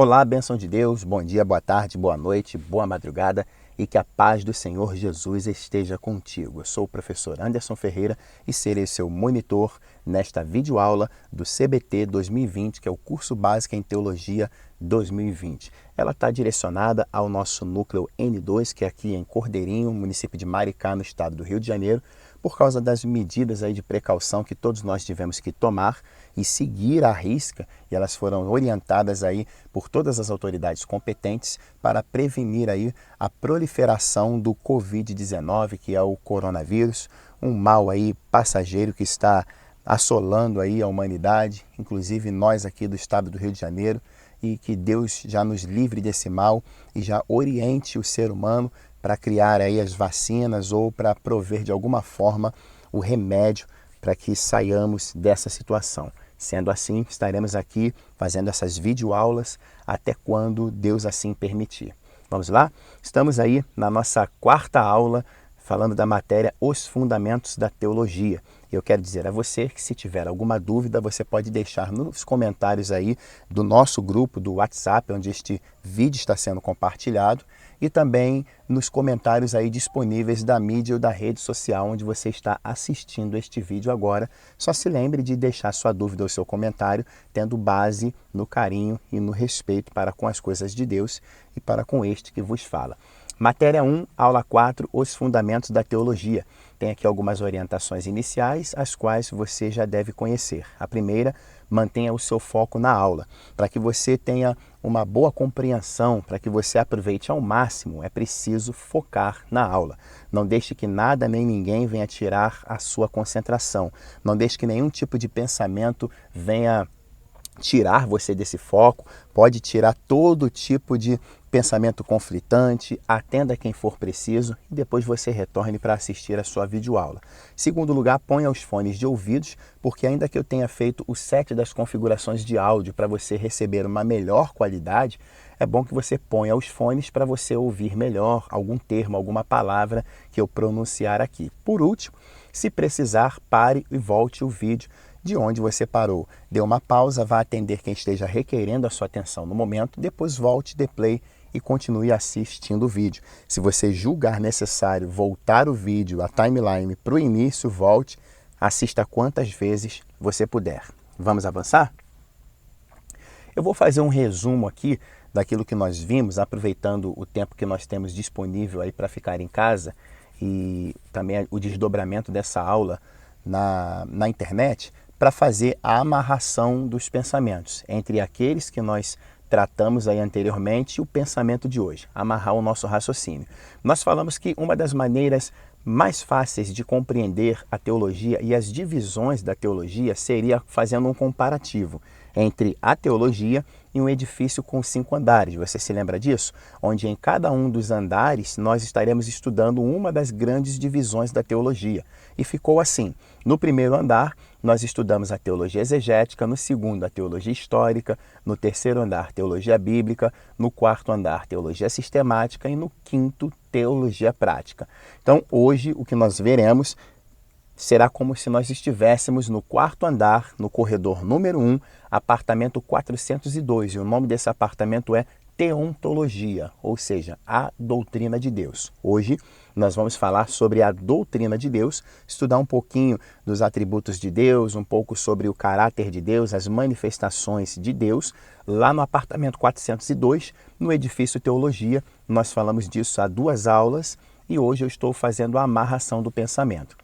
Olá, bênção de Deus, bom dia, boa tarde, boa noite, boa madrugada e que a paz do Senhor Jesus esteja contigo. Eu sou o professor Anderson Ferreira e serei seu monitor nesta videoaula do CBT 2020, que é o curso básico em Teologia 2020. Ela está direcionada ao nosso núcleo N2, que é aqui em Cordeirinho, município de Maricá, no estado do Rio de Janeiro, por causa das medidas aí de precaução que todos nós tivemos que tomar e seguir à risca, e elas foram orientadas aí por todas as autoridades competentes para prevenir aí a proliferação do Covid-19, que é o coronavírus, um mal aí passageiro que está assolando aí a humanidade, inclusive nós aqui do estado do Rio de Janeiro, e que Deus já nos livre desse mal e já oriente o ser humano para criar aí as vacinas ou para prover de alguma forma o remédio para que saiamos dessa situação. Sendo assim, estaremos aqui fazendo essas videoaulas até quando Deus assim permitir. Vamos lá? Estamos aí na nossa quarta aula falando da matéria Os Fundamentos da Teologia. Eu quero dizer a você que se tiver alguma dúvida, você pode deixar nos comentários aí do nosso grupo do WhatsApp, onde este vídeo está sendo compartilhado, e também nos comentários aí disponíveis da mídia ou da rede social onde você está assistindo este vídeo agora. Só se lembre de deixar sua dúvida ou seu comentário, tendo base no carinho e no respeito para com as coisas de Deus e para com este que vos fala. Matéria 1, aula 4, Os Fundamentos da Teologia. Tem aqui algumas orientações iniciais, as quais você já deve conhecer. A primeira, mantenha o seu foco na aula. Para que você tenha uma boa compreensão, para que você aproveite ao máximo, é preciso focar na aula. Não deixe que nada nem ninguém venha tirar a sua concentração. Não deixe que nenhum tipo de pensamento venha tirar você desse foco, pode tirar todo tipo de pensamento conflitante, atenda quem for preciso e depois você retorne para assistir a sua videoaula. Segundo lugar, ponha os fones de ouvidos, porque ainda que eu tenha feito o set das configurações de áudio para você receber uma melhor qualidade, é bom que você ponha os fones para você ouvir melhor algum termo, alguma palavra que eu pronunciar aqui. Por último, se precisar, pare e volte o vídeo de onde você parou. Dê uma pausa, vá atender quem esteja requerendo a sua atenção no momento, depois volte, dê play e continue assistindo o vídeo. Se você julgar necessário voltar o vídeo, a timeline para o início, volte, assista quantas vezes você puder. Vamos avançar? Eu vou fazer um resumo aqui daquilo que nós vimos, aproveitando o tempo que nós temos disponível aí para ficar em casa e também o desdobramento dessa aula na internet, para fazer a amarração dos pensamentos entre aqueles que nós tratamos aí anteriormente e o pensamento de hoje, amarrar o nosso raciocínio. Nós falamos que uma das maneiras mais fáceis de compreender a teologia e as divisões da teologia seria fazendo um comparativo entre a teologia e um edifício com 5 andares. Você se lembra disso? Onde em cada um dos andares nós estaremos estudando uma das grandes divisões da teologia. E ficou assim: no primeiro andar nós estudamos a teologia exegética, no segundo a teologia histórica, no terceiro andar teologia bíblica, no quarto andar teologia sistemática e no quinto teologia prática. Então hoje o que nós veremos será como se nós estivéssemos no quarto andar, no corredor número 1, apartamento 402. E o nome desse apartamento é Teontologia, ou seja, a doutrina de Deus. Hoje nós vamos falar sobre a doutrina de Deus, estudar um pouquinho dos atributos de Deus, um pouco sobre o caráter de Deus, as manifestações de Deus. Lá no apartamento 402, no edifício Teologia, nós falamos disso há 2 aulas e hoje eu estou fazendo a amarração do pensamento.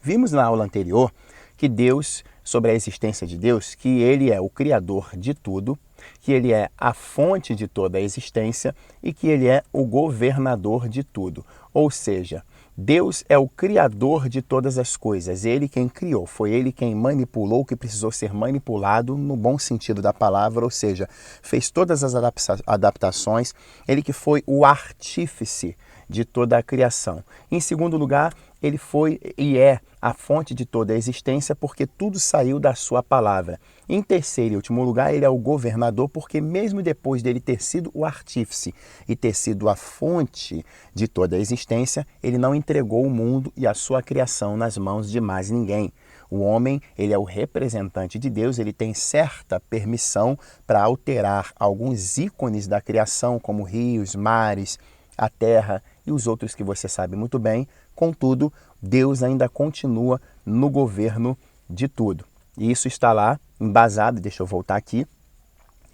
Vimos na aula anterior que Deus, sobre a existência de Deus, que Ele é o Criador de tudo, que Ele é a fonte de toda a existência e que Ele é o governador de tudo. Ou seja, Deus é o Criador de todas as coisas, Ele quem criou, foi Ele quem manipulou o que precisou ser manipulado no bom sentido da palavra, ou seja, fez todas as adaptações, Ele que foi o artífice de toda a criação. Em segundo lugar, Ele foi e é a fonte de toda a existência porque tudo saiu da sua palavra. Em terceiro e último lugar, Ele é o governador porque mesmo depois dele ter sido o artífice e ter sido a fonte de toda a existência, Ele não entregou o mundo e a sua criação nas mãos de mais ninguém. O homem, ele é o representante de Deus, ele tem certa permissão para alterar alguns ícones da criação, como rios, mares, a terra e os outros que você sabe muito bem. Contudo, Deus ainda continua no governo de tudo. E isso está lá embasado, deixa eu voltar aqui,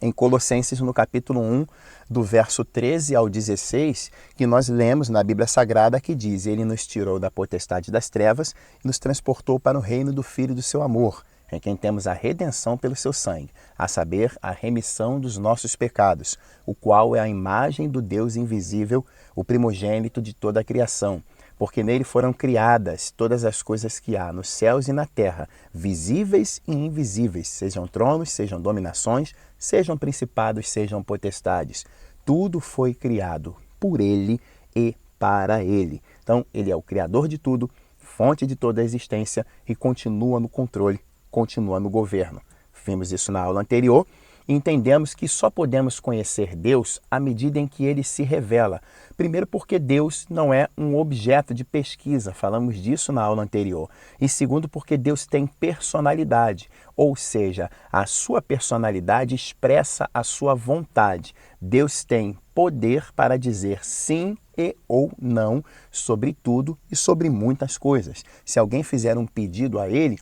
em Colossenses, no capítulo 1, do verso 13 ao 16, que nós lemos na Bíblia Sagrada, que diz: Ele nos tirou da potestade das trevas e nos transportou para o reino do Filho do seu amor, em quem temos a redenção pelo seu sangue, a saber, a remissão dos nossos pecados, o qual é a imagem do Deus invisível, o primogênito de toda a criação. Porque nele foram criadas todas as coisas que há nos céus e na terra, visíveis e invisíveis, sejam tronos, sejam dominações, sejam principados, sejam potestades. Tudo foi criado por ele e para ele. Então, ele é o criador de tudo, fonte de toda a existência e continua no controle, continua no governo. Vimos isso na aula anterior. Entendemos que só podemos conhecer Deus à medida em que ele se revela. Primeiro, porque Deus não é um objeto de pesquisa, falamos disso na aula anterior. E segundo, porque Deus tem personalidade, ou seja, a sua personalidade expressa a sua vontade. Deus tem poder para dizer sim e ou não sobre tudo e sobre muitas coisas. Se alguém fizer um pedido a ele,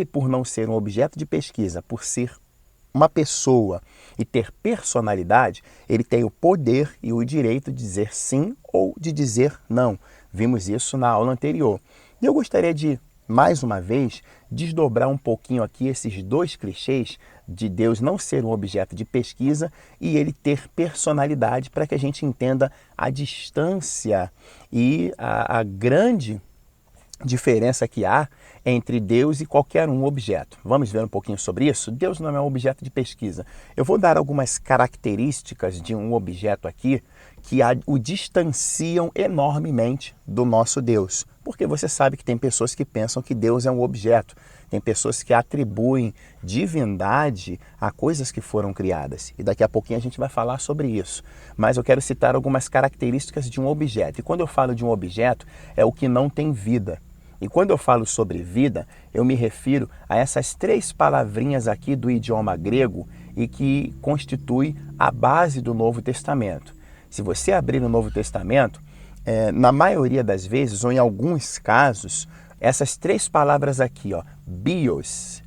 por não ser um objeto de pesquisa, por ser uma pessoa e ter personalidade, ele tem o poder e o direito de dizer sim ou de dizer não. Vimos isso na aula anterior. E eu gostaria de, mais uma vez, desdobrar um pouquinho aqui esses dois clichês de Deus não ser um objeto de pesquisa e ele ter personalidade, para que a gente entenda a distância e a grande diferença que há entre Deus e qualquer um objeto. Vamos ver um pouquinho sobre isso? Deus não é um objeto de pesquisa. Eu vou dar algumas características de um objeto aqui que o distanciam enormemente do nosso Deus. Porque você sabe que tem pessoas que pensam que Deus é um objeto. Tem pessoas que atribuem divindade a coisas que foram criadas. E daqui a pouquinho a gente vai falar sobre isso. Mas eu quero citar algumas características de um objeto. E quando eu falo de um objeto, é o que não tem vida. E quando eu falo sobre vida, eu me refiro a essas três palavrinhas aqui do idioma grego e que constitui a base do Novo Testamento. Se você abrir o Novo Testamento, na maioria das vezes, ou em alguns casos, essas três palavras aqui, ó, bios,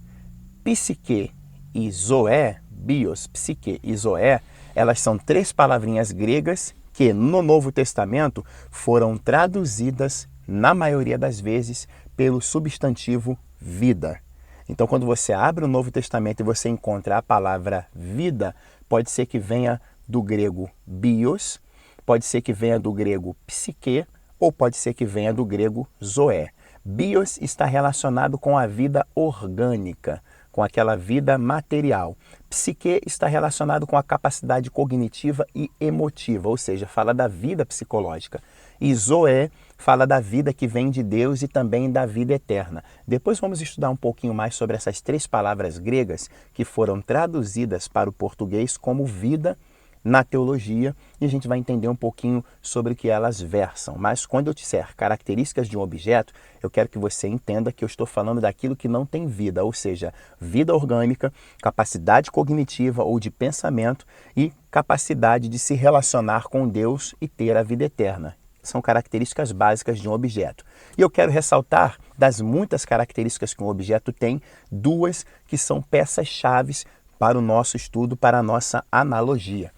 psique e zoé, bios, psique e zoé, elas são três palavrinhas gregas que no Novo Testamento foram traduzidas, na maioria das vezes, pelo substantivo vida. Então, quando você abre o Novo Testamento e você encontra a palavra vida, pode ser que venha do grego bios, pode ser que venha do grego psique, ou pode ser que venha do grego zoé. Bios está relacionado com a vida orgânica, com aquela vida material. Psique está relacionado com a capacidade cognitiva e emotiva, ou seja, fala da vida psicológica. E zoé fala da vida que vem de Deus e também da vida eterna. Depois vamos estudar um pouquinho mais sobre essas três palavras gregas que foram traduzidas para o português como vida na teologia, e a gente vai entender um pouquinho sobre o que elas versam. Mas quando eu disser características de um objeto, eu quero que você entenda que eu estou falando daquilo que não tem vida, ou seja, vida orgânica, capacidade cognitiva ou de pensamento e capacidade de se relacionar com Deus e ter a vida eterna. São características básicas de um objeto. E eu quero ressaltar, das muitas características que um objeto tem, duas que são peças-chave para o nosso estudo, para a nossa analogia.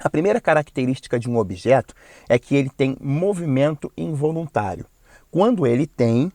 A primeira característica de um objeto é que ele tem movimento involuntário. Quando ele tem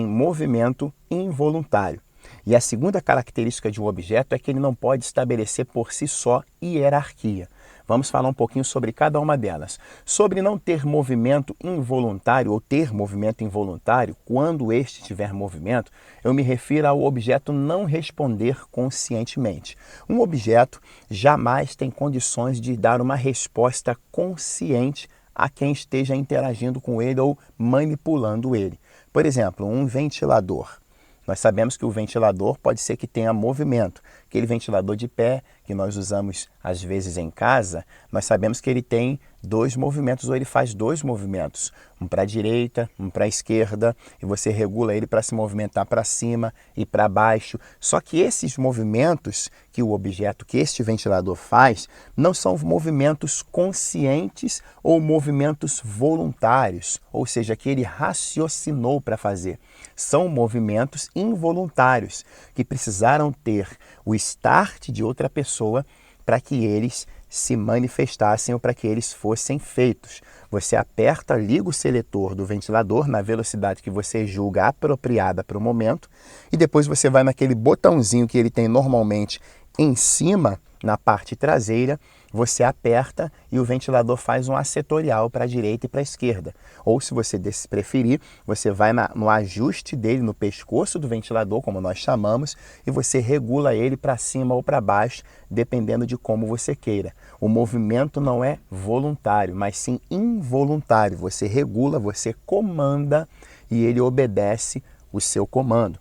movimento involuntário. E a segunda característica de um objeto é que ele não pode estabelecer por si só hierarquia. Vamos falar um pouquinho sobre cada uma delas. Sobre não ter movimento involuntário ou ter movimento involuntário, quando este tiver movimento, eu me refiro ao objeto não responder conscientemente. Um objeto jamais tem condições de dar uma resposta consciente a quem esteja interagindo com ele ou manipulando ele. Por exemplo, um ventilador. Nós sabemos que o ventilador pode ser que tenha movimento, aquele ventilador de pé que nós usamos às vezes em casa, nós sabemos que ele tem dois movimentos, ou ele faz dois movimentos, um para a direita, um para a esquerda, e você regula ele para se movimentar para cima e para baixo. Só que esses movimentos que o objeto, que este ventilador faz, não são movimentos conscientes ou movimentos voluntários, ou seja, que ele raciocinou para fazer. São movimentos involuntários, que precisaram ter o start de outra pessoa para que eles se manifestassem ou para que eles fossem feitos. Você aperta, liga o seletor do ventilador na velocidade que você julga apropriada para o momento e depois você vai naquele botãozinho que ele tem normalmente em cima, na parte traseira, você aperta e o ventilador faz um setorial para a direita e para a esquerda. Ou se você preferir, você vai no ajuste dele, no pescoço do ventilador, como nós chamamos, e você regula ele para cima ou para baixo, dependendo de como você queira. O movimento não é voluntário, mas sim involuntário. Você regula, você comanda e ele obedece o seu comando.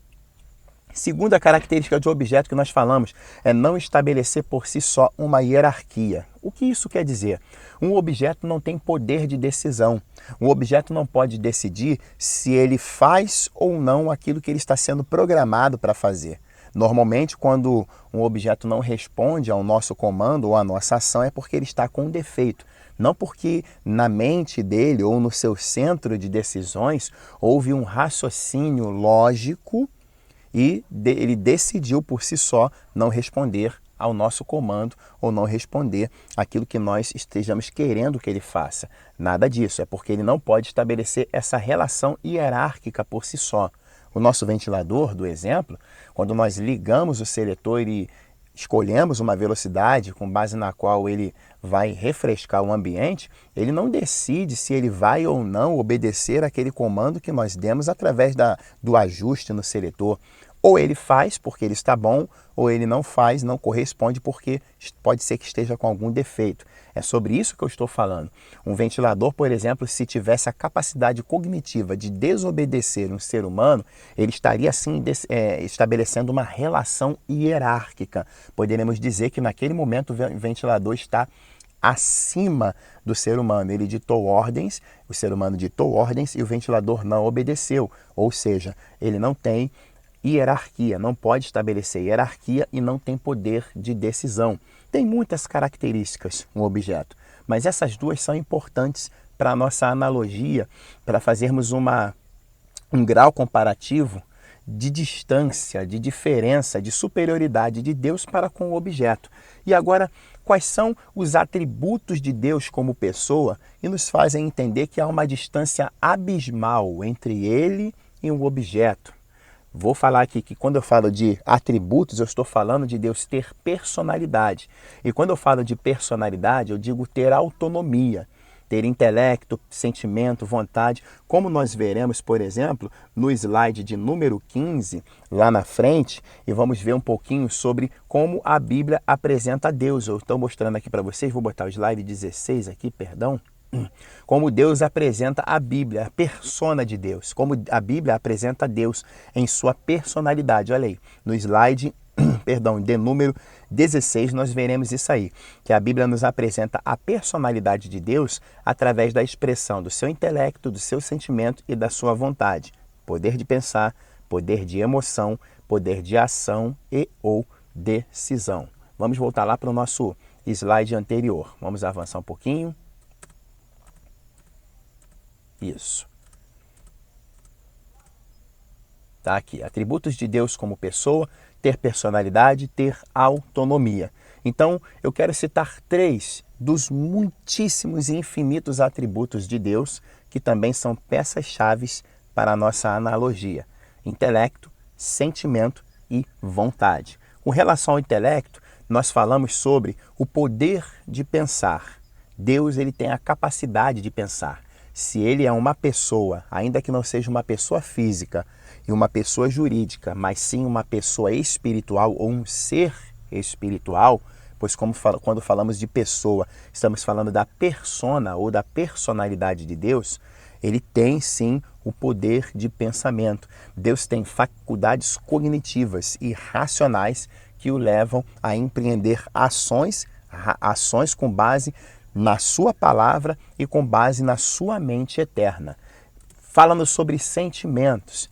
Segunda característica de objeto que nós falamos é não estabelecer por si só uma hierarquia. O que isso quer dizer? Um objeto não tem poder de decisão. Um objeto não pode decidir se ele faz ou não aquilo que ele está sendo programado para fazer. Normalmente, quando um objeto não responde ao nosso comando ou à nossa ação, é porque ele está com um defeito. Não porque na mente dele ou no seu centro de decisões houve um raciocínio lógico e ele decidiu por si só não responder ao nosso comando ou não responder aquilo que nós estejamos querendo que ele faça. Nada disso, é porque ele não pode estabelecer essa relação hierárquica por si só. O nosso ventilador, do exemplo, quando nós ligamos o seletor e escolhemos uma velocidade com base na qual ele vai refrescar o ambiente, ele não decide se ele vai ou não obedecer aquele comando que nós demos através do ajuste no seletor. Ou ele faz porque ele está bom, ou ele não faz, não corresponde porque pode ser que esteja com algum defeito. É sobre isso que eu estou falando. Um ventilador, por exemplo, se tivesse a capacidade cognitiva de desobedecer um ser humano, ele estaria assim estabelecendo uma relação hierárquica. Poderíamos dizer que naquele momento o ventilador está acima do ser humano. Ele ditou ordens, o ser humano ditou ordens e o ventilador não obedeceu. Ou seja, ele não tem hierarquia, não pode estabelecer hierarquia e não tem poder de decisão. Tem muitas características um objeto, mas essas duas são importantes para a nossa analogia, para fazermos um grau comparativo de distância, de diferença, de superioridade de Deus para com o objeto. E agora, quais são os atributos de Deus como pessoa que nos fazem entender que há uma distância abismal entre ele e um objeto? Vou falar aqui que quando eu falo de atributos, eu estou falando de Deus ter personalidade. E quando eu falo de personalidade, eu digo ter autonomia, ter intelecto, sentimento, vontade. Como nós veremos, por exemplo, no slide de número 15, lá na frente, e vamos ver um pouquinho sobre como a Bíblia apresenta Deus. Eu estou mostrando aqui para vocês, vou botar o slide 16 aqui, perdão. Como Deus apresenta a Bíblia, a persona de Deus, como a Bíblia apresenta Deus em sua personalidade. Olha aí, no slide, perdão, de número 16, nós veremos isso aí, que a Bíblia nos apresenta a personalidade de Deus através da expressão do seu intelecto, do seu sentimento e da sua vontade. Poder de pensar, poder de emoção, poder de ação e ou decisão. Vamos voltar lá para o nosso slide anterior. Vamos avançar um pouquinho. Isso. Tá aqui, atributos de Deus como pessoa, ter personalidade, ter autonomia. Então, eu quero citar 3 dos muitíssimos e infinitos atributos de Deus, que também são peças-chave para a nossa analogia: intelecto, sentimento e vontade. Com relação ao intelecto, nós falamos sobre o poder de pensar. Deus, ele tem a capacidade de pensar. Se ele é uma pessoa, ainda que não seja uma pessoa física e uma pessoa jurídica, mas sim uma pessoa espiritual ou um ser espiritual, pois quando falamos de pessoa, estamos falando da persona ou da personalidade de Deus, ele tem sim o poder de pensamento. Deus tem faculdades cognitivas e racionais que o levam a empreender ações com base na sua palavra e com base na sua mente eterna. Falando sobre sentimentos,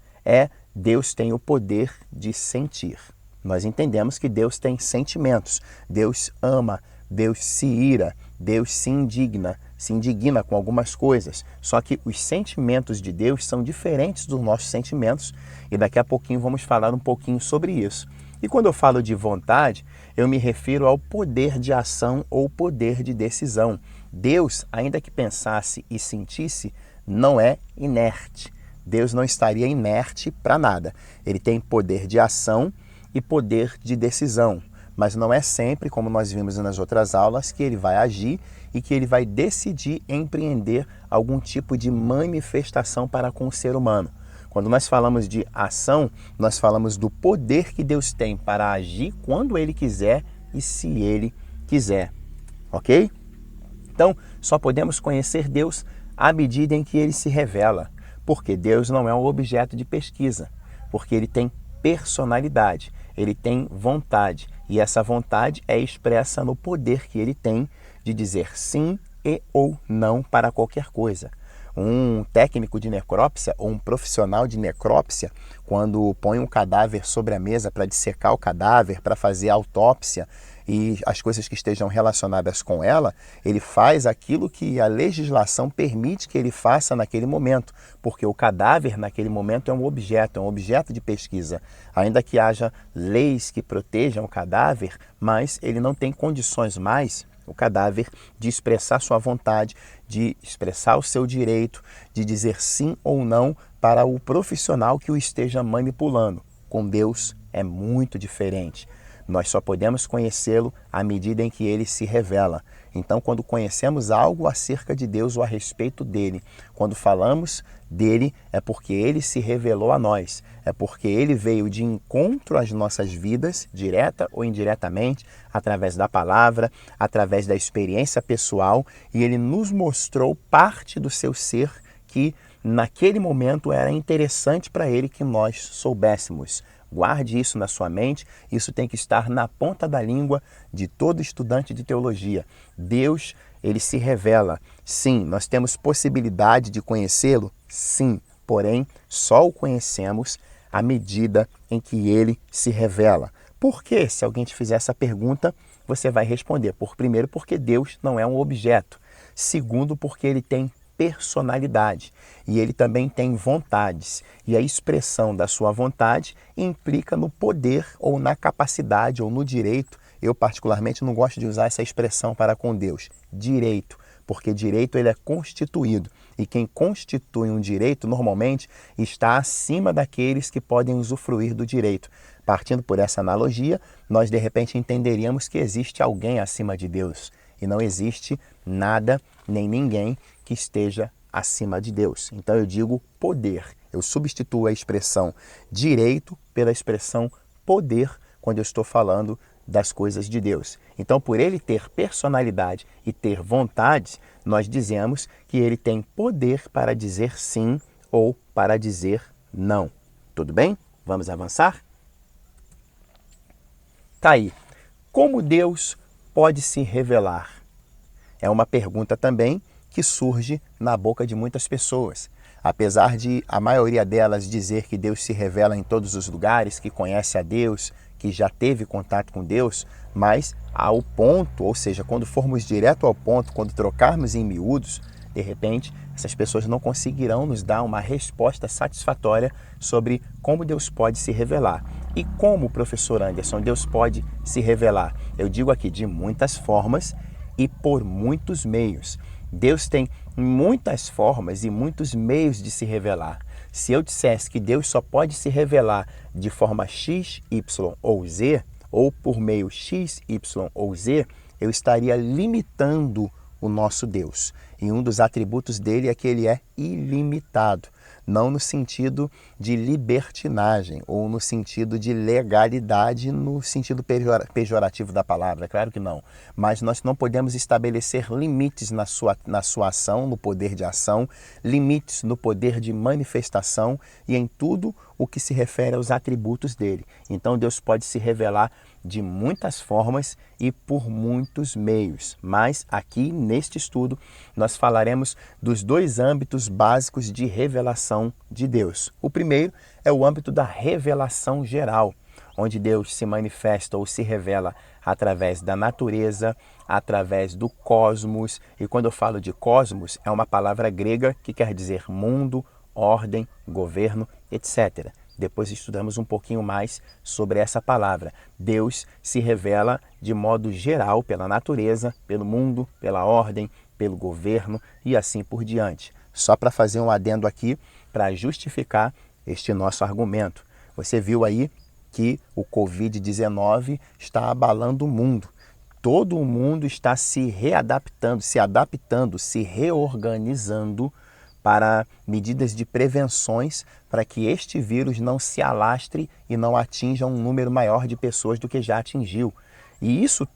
Deus tem o poder de sentir. Nós entendemos que Deus tem sentimentos. Deus ama, Deus se ira, Deus se indigna com algumas coisas. Só que os sentimentos de Deus são diferentes dos nossos sentimentos e daqui a pouquinho vamos falar um pouquinho sobre isso. E quando eu falo de vontade, eu me refiro ao poder de ação ou poder de decisão. Deus, ainda que pensasse e sentisse, não é inerte. Deus não estaria inerte para nada. Ele tem poder de ação e poder de decisão. Mas não é sempre, como nós vimos nas outras aulas, que ele vai agir e que ele vai decidir empreender algum tipo de manifestação para com o ser humano. Quando nós falamos de ação, nós falamos do poder que Deus tem para agir quando Ele quiser e se Ele quiser, ok? Então, só podemos conhecer Deus à medida em que Ele se revela, porque Deus não é um objeto de pesquisa, porque Ele tem personalidade, Ele tem vontade, e essa vontade é expressa no poder que Ele tem de dizer sim e ou não para qualquer coisa. Um técnico de necrópsia ou um profissional de necrópsia, quando põe um cadáver sobre a mesa para dissecar o cadáver, para fazer a autópsia e as coisas que estejam relacionadas com ela, ele faz aquilo que a legislação permite que ele faça naquele momento, porque o cadáver naquele momento é um objeto de pesquisa. Ainda que haja leis que protejam o cadáver, mas ele não tem condições mais, o cadáver, de expressar sua vontade, de expressar o seu direito, de dizer sim ou não para o profissional que o esteja manipulando. Com Deus é muito diferente. Nós só podemos conhecê-lo à medida em que ele se revela. Então, quando conhecemos algo acerca de Deus ou a respeito dele, quando falamos dele, é porque ele se revelou a nós, é porque ele veio de encontro às nossas vidas, direta ou indiretamente, através da palavra, através da experiência pessoal, e ele nos mostrou parte do seu ser que naquele momento era interessante para ele que nós soubéssemos. Guarde isso na sua mente, isso tem que estar na ponta da língua de todo estudante de teologia. Deus, ele se revela. Sim, nós temos possibilidade de conhecê-lo? Sim, porém, só o conhecemos à medida em que ele se revela. Por quê? Se alguém te fizer essa pergunta, você vai responder. Primeiro, porque Deus não é um objeto. Segundo, porque ele tem personalidade e ele também tem vontades, e a expressão da sua vontade implica no poder ou na capacidade ou no direito. Eu particularmente não gosto de usar essa expressão para com Deus, direito, porque direito ele é constituído, e quem constitui um direito normalmente está acima daqueles que podem usufruir do direito. Partindo por essa analogia, nós de repente entenderíamos que existe alguém acima de Deus e não existe nada nem ninguém que esteja acima de Deus. Então eu digo poder. Eu substituo a expressão direito pela expressão poder quando eu estou falando das coisas de Deus. Então, por ele ter personalidade e ter vontades, nós dizemos que ele tem poder para dizer sim ou para dizer não. Tudo bem? Vamos avançar? Tá aí. Como Deus pode se revelar? É uma pergunta também que surge na boca de muitas pessoas. Apesar de a maioria delas dizer que Deus se revela em todos os lugares, que conhece a Deus, que já teve contato com Deus, mas ao ponto, ou seja, quando formos direto ao ponto, quando trocarmos em miúdos, de repente, essas pessoas não conseguirão nos dar uma resposta satisfatória sobre como Deus pode se revelar. E como, professor Anderson, Deus pode se revelar? Eu digo aqui de muitas formas e por muitos meios. Deus tem muitas formas e muitos meios de se revelar. Se eu dissesse que Deus só pode se revelar de forma X, Y ou Z, ou por meio X, Y ou Z, eu estaria limitando o nosso Deus. E um dos atributos dele é que ele é ilimitado, não no sentido de libertinagem ou no sentido de legalidade, no sentido pejorativo da palavra, claro que não. Mas nós não podemos estabelecer limites na sua ação, no poder de ação, limites no poder de manifestação e em tudo o que se refere aos atributos dele. Então Deus pode se revelar de muitas formas e por muitos meios. Mas aqui neste estudo nós falaremos dos dois âmbitos básicos de revelação de Deus. O primeiro é o âmbito da revelação geral, onde Deus se manifesta ou se revela através da natureza, através do cosmos. E quando eu falo de cosmos, é uma palavra grega que quer dizer mundo, ordem, governo, etc. Depois estudamos um pouquinho mais sobre essa palavra. Deus se revela de modo geral pela natureza, pelo mundo, pela ordem, pelo governo e assim por diante. Só para fazer um adendo aqui, para justificar este nosso argumento. Você viu aí que o Covid-19 está abalando o mundo. Todo o mundo está se readaptando, se adaptando, se reorganizando para medidas de prevenções para que este vírus não se alastre e não atinja um número maior de pessoas do que já atingiu. E nisso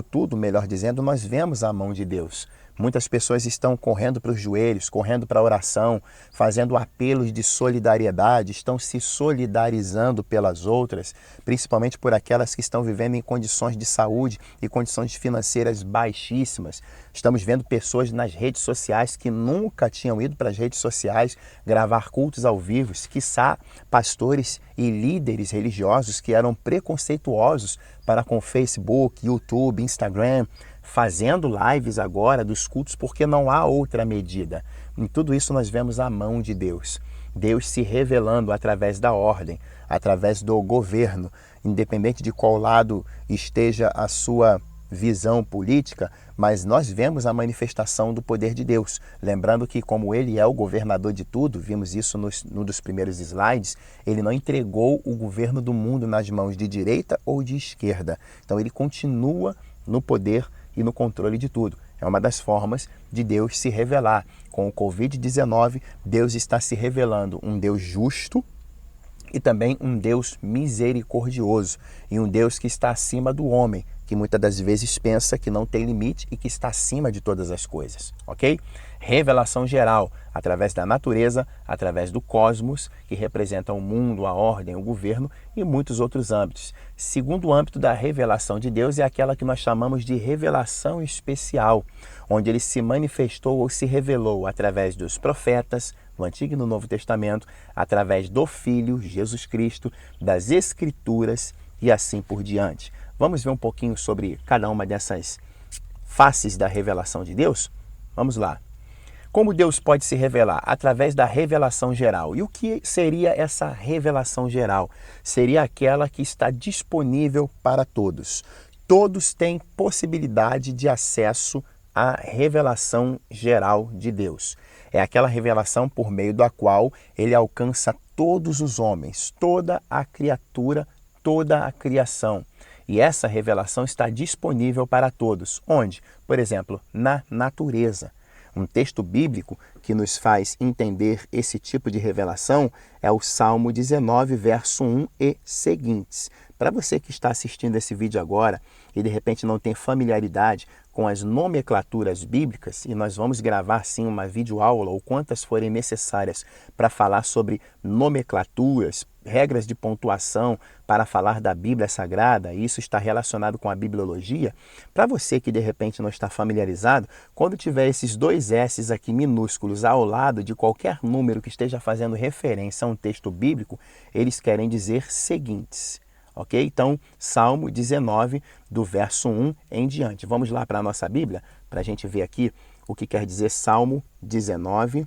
tudo, melhor dizendo, nós vemos a mão de Deus. Muitas pessoas estão correndo para os joelhos, correndo para a oração, fazendo apelos de solidariedade, estão se solidarizando pelas outras, principalmente por aquelas que estão vivendo em condições de saúde e condições financeiras baixíssimas. Estamos vendo pessoas nas redes sociais que nunca tinham ido para as redes sociais gravar cultos ao vivo, quiçá pastores e líderes religiosos que eram preconceituosos para com Facebook, YouTube, Instagram, fazendo lives agora dos cultos porque não há outra medida. Em tudo isso nós vemos a mão de Deus. Deus se revelando através da ordem, através do governo, independente de qual lado esteja a sua visão política, mas nós vemos a manifestação do poder de Deus. Lembrando que como ele é o governador de tudo, vimos isso num dos primeiros slides, ele não entregou o governo do mundo nas mãos de direita ou de esquerda. Então ele continua no poder e no controle de tudo. É uma das formas de Deus se revelar. Com o Covid-19, Deus está se revelando um Deus justo e também um Deus misericordioso e um Deus que está acima do homem, que muitas das vezes pensa que não tem limite e que está acima de todas as coisas, ok? Revelação geral, através da natureza, através do cosmos, que representa o mundo, a ordem, o governo e muitos outros âmbitos. Segundo âmbito da revelação de Deus é aquela que nós chamamos de revelação especial, onde ele se manifestou ou se revelou através dos profetas, no Antigo e no Novo Testamento, através do Filho, Jesus Cristo, das Escrituras e assim por diante. Vamos ver um pouquinho sobre cada uma dessas faces da revelação de Deus? Vamos lá. Como Deus pode se revelar? Através da revelação geral. E o que seria essa revelação geral? Seria aquela que está disponível para todos. Todos têm possibilidade de acesso à revelação geral de Deus. É aquela revelação por meio da qual ele alcança todos os homens, toda a criatura, toda a criação. E essa revelação está disponível para todos. Onde? Por exemplo, na natureza. Um texto bíblico que nos faz entender esse tipo de revelação é o Salmo 19, verso 1 e seguintes. Para você que está assistindo esse vídeo agora e de repente não tem familiaridade com as nomenclaturas bíblicas, e nós vamos gravar sim uma videoaula ou quantas forem necessárias para falar sobre nomenclaturas, regras de pontuação para falar da Bíblia Sagrada, e isso está relacionado com a bibliologia. Para você que de repente não está familiarizado, quando tiver esses dois S's aqui minúsculos ao lado de qualquer número que esteja fazendo referência a um texto bíblico, eles querem dizer seguintes. Ok? Então, Salmo 19, do verso 1 em diante. Vamos lá para a nossa Bíblia, para a gente ver aqui o que quer dizer Salmo 19,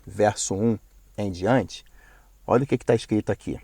verso 1 em diante. Olha o que está escrito aqui.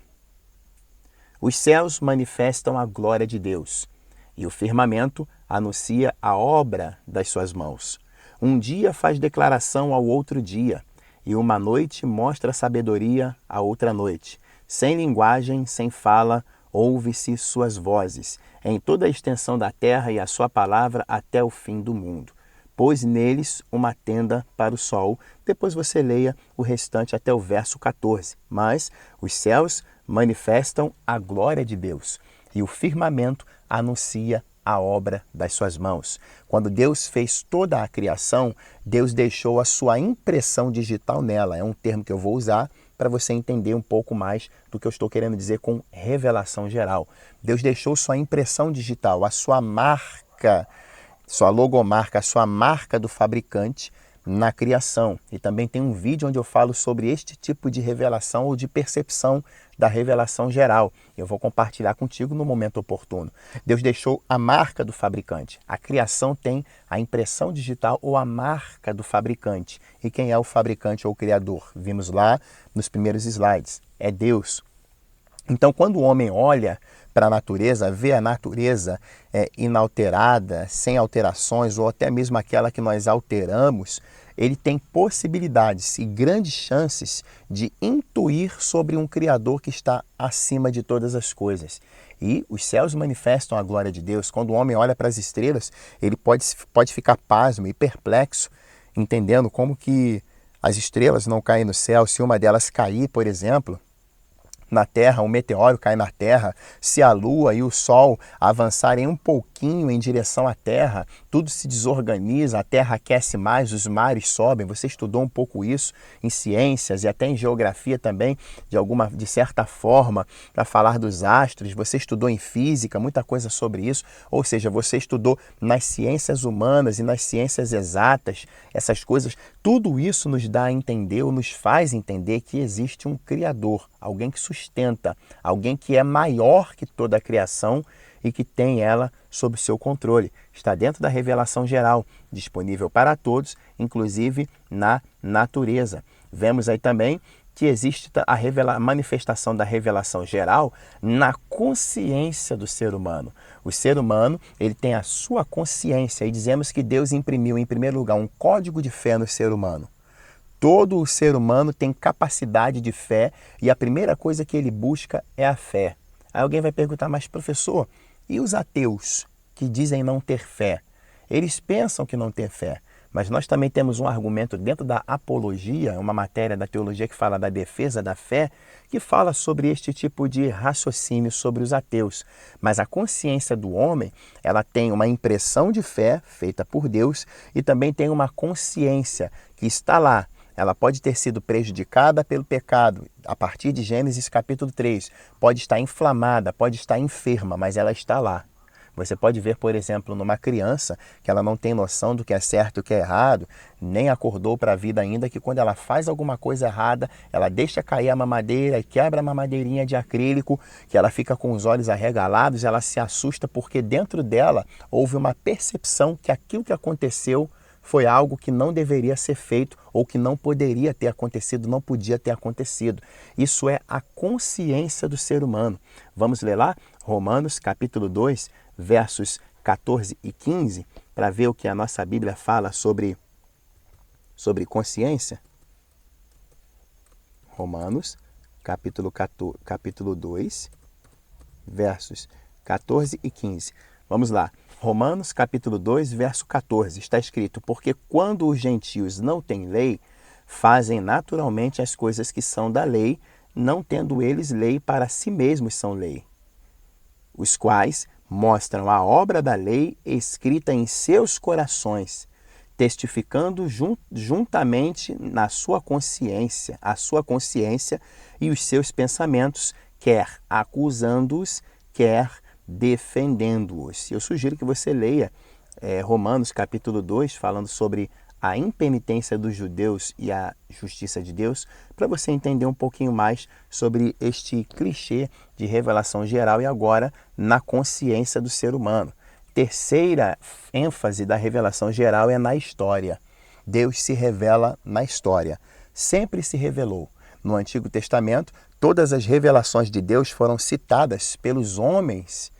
Os céus manifestam a glória de Deus, e o firmamento anuncia a obra das suas mãos. Um dia faz declaração ao outro dia, e uma noite mostra sabedoria à outra noite. Sem linguagem, sem fala, ouve-se suas vozes, em toda a extensão da terra e a sua palavra até o fim do mundo. Pôs neles uma tenda para o sol. Depois você leia o restante até o verso 14. Mas os céus manifestam a glória de Deus, e o firmamento anuncia a obra das suas mãos. Quando Deus fez toda a criação, Deus deixou a sua impressão digital nela. É um termo que eu vou usar para você entender um pouco mais do que eu estou querendo dizer com revelação geral. Deus deixou sua impressão digital, a sua marca, sua logomarca, a sua marca do fabricante na criação. E também tem um vídeo onde eu falo sobre este tipo de revelação ou de percepção da revelação geral. Eu vou compartilhar contigo no momento oportuno. Deus deixou a marca do fabricante. A criação tem a impressão digital ou a marca do fabricante. E quem é o fabricante ou o criador? Vimos lá nos primeiros slides. É Deus. Então, quando o homem olha para a natureza, vê a natureza inalterada, sem alterações, ou até mesmo aquela que nós alteramos, ele tem possibilidades e grandes chances de intuir sobre um Criador que está acima de todas as coisas. E os céus manifestam a glória de Deus. Quando o homem olha para as estrelas, ele pode ficar pasmo e perplexo, entendendo como que as estrelas não caem no céu. Se uma delas cair, por exemplo, na Terra, um meteoro cai na Terra, se a Lua e o Sol avançarem um pouquinho em direção à Terra, tudo se desorganiza, a Terra aquece mais, os mares sobem. Você estudou um pouco isso em ciências e até em geografia também, de certa forma, para falar dos astros. Você estudou em física, muita coisa sobre isso, ou seja, você estudou nas ciências humanas e nas ciências exatas, essas coisas. Tudo isso nos dá a entender, ou nos faz entender que existe um Criador, alguém que sustenta, alguém que é maior que toda a criação e que tem ela sob seu controle. Está dentro da revelação geral, disponível para todos, inclusive na natureza. Vemos aí também que existe a manifestação da revelação geral na consciência do ser humano. O ser humano, ele tem a sua consciência, e dizemos que Deus imprimiu, em primeiro lugar, um código de fé no ser humano. Todo o ser humano tem capacidade de fé e a primeira coisa que ele busca é a fé. Aí alguém vai perguntar, mas professor, e os ateus que dizem não ter fé? Eles pensam que não têm fé, mas nós também temos um argumento dentro da apologia, uma matéria da teologia que fala da defesa da fé, que fala sobre este tipo de raciocínio sobre os ateus. Mas a consciência do homem, ela tem uma impressão de fé feita por Deus e também tem uma consciência que está lá. Ela pode ter sido prejudicada pelo pecado, a partir de Gênesis capítulo 3. Pode estar inflamada, pode estar enferma, mas ela está lá. Você pode ver, por exemplo, numa criança que ela não tem noção do que é certo e o que é errado, nem acordou para a vida ainda, que quando ela faz alguma coisa errada, ela deixa cair a mamadeira e quebra a mamadeirinha de acrílico, que ela fica com os olhos arregalados, ela se assusta porque dentro dela houve uma percepção que aquilo que aconteceu foi algo que não deveria ser feito ou que não poderia ter acontecido, não podia ter acontecido. Isso é a consciência do ser humano. Vamos ler lá Romanos capítulo 2, versos 14 e 15, para ver o que a nossa Bíblia fala sobre consciência. Romanos capítulo 2, versos 14 e 15. Vamos lá. Romanos capítulo 2, verso 14, está escrito: porque quando os gentios não têm lei, fazem naturalmente as coisas que são da lei, não tendo eles lei, para si mesmos são lei, os quais mostram a obra da lei escrita em seus corações, testificando juntamente na sua consciência, a sua consciência e os seus pensamentos, quer acusando-os, quer defendendo-os. Eu sugiro que você leia Romanos capítulo 2, falando sobre a impenitência dos judeus e a justiça de Deus, para você entender um pouquinho mais sobre este clichê de revelação geral e agora na consciência do ser humano. Terceira ênfase da revelação geral é na história. Deus se revela na história. Sempre se revelou. No Antigo Testamento, todas as revelações de Deus foram citadas pelos homens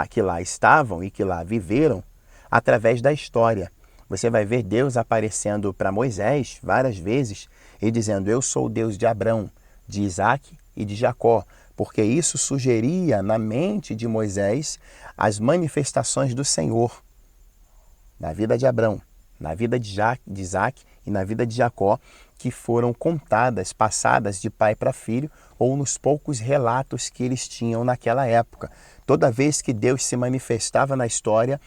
que lá estavam e que lá viveram através da história. Você vai ver Deus aparecendo para Moisés várias vezes e dizendo: eu sou o Deus de Abrão, de Isaac e de Jacó, porque isso sugeria na mente de Moisés as manifestações do Senhor na vida de Abrão, na vida de Isaac e na vida de Jacó, que foram contadas, passadas de pai para filho, ou nos poucos relatos que eles tinham naquela época. Toda vez que Deus se manifestava na história,